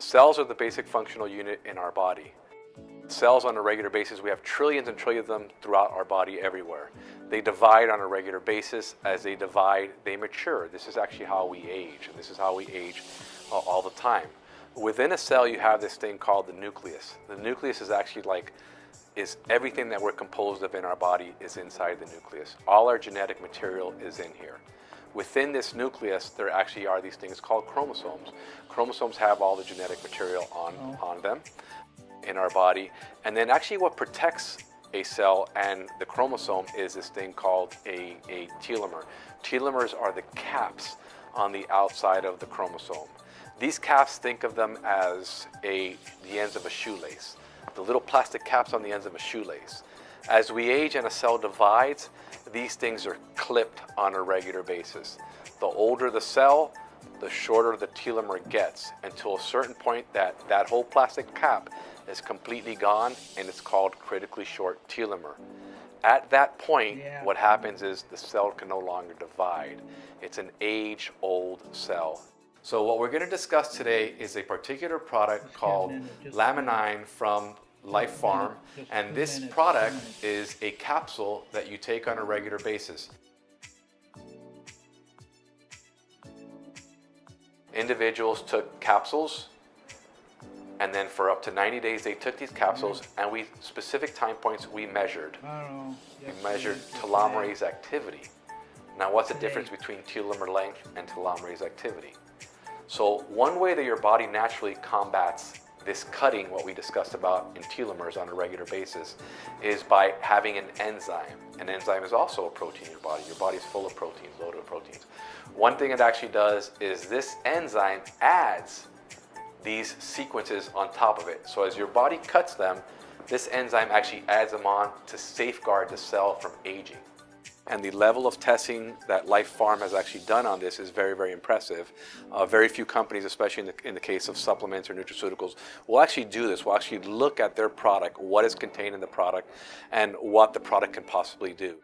Cells are the basic functional unit in our body. Cells on a regular basis, we have trillions and trillions of them throughout our body everywhere. They divide on a regular basis. As they divide, they mature. This is actually how we age, and this is how we age all the time. Within a cell, you have this thing called the nucleus. The nucleus is actually is everything that we're composed of in our body is inside the nucleus. All our genetic material is in here. Within this nucleus, there actually are these things called chromosomes. Chromosomes have all the genetic material on them in our body. And then actually what protects a cell and the chromosome is this thing called a telomere. Telomeres are the caps on the outside of the chromosome. These caps, think of them as the ends of a shoelace, the little plastic caps on the ends of a shoelace. As we age and a cell divides, these things are clipped on a regular basis. The older the cell, the shorter the telomere gets, until a certain point that whole plastic cap is completely gone, and it's called critically short telomere. At that point, what happens is the cell can no longer divide. It's an age-old cell. So what we're going to discuss today is a particular product called Laminine from Life Farm, and this product is a capsule that you take on a regular basis. Individuals took capsules, and then for up to 90 days they took these capsules, and specific time points we measured. We measured telomerase activity. Now what's the difference between telomere length and telomerase activity? So one way that your body naturally combats this cutting, what we discussed about in telomeres on a regular basis, is by having an enzyme. An enzyme is also a protein in your body. Your body is full of proteins, loaded with proteins. One thing it actually does is this enzyme adds these sequences on top of it. So as your body cuts them, this enzyme actually adds them on to safeguard the cell from aging. And the level of testing that Life Farm has actually done on this is very, very impressive. Very few companies, especially in the case of supplements or nutraceuticals, will actually do this. Will actually look at their product, what is contained in the product, and what the product can possibly do.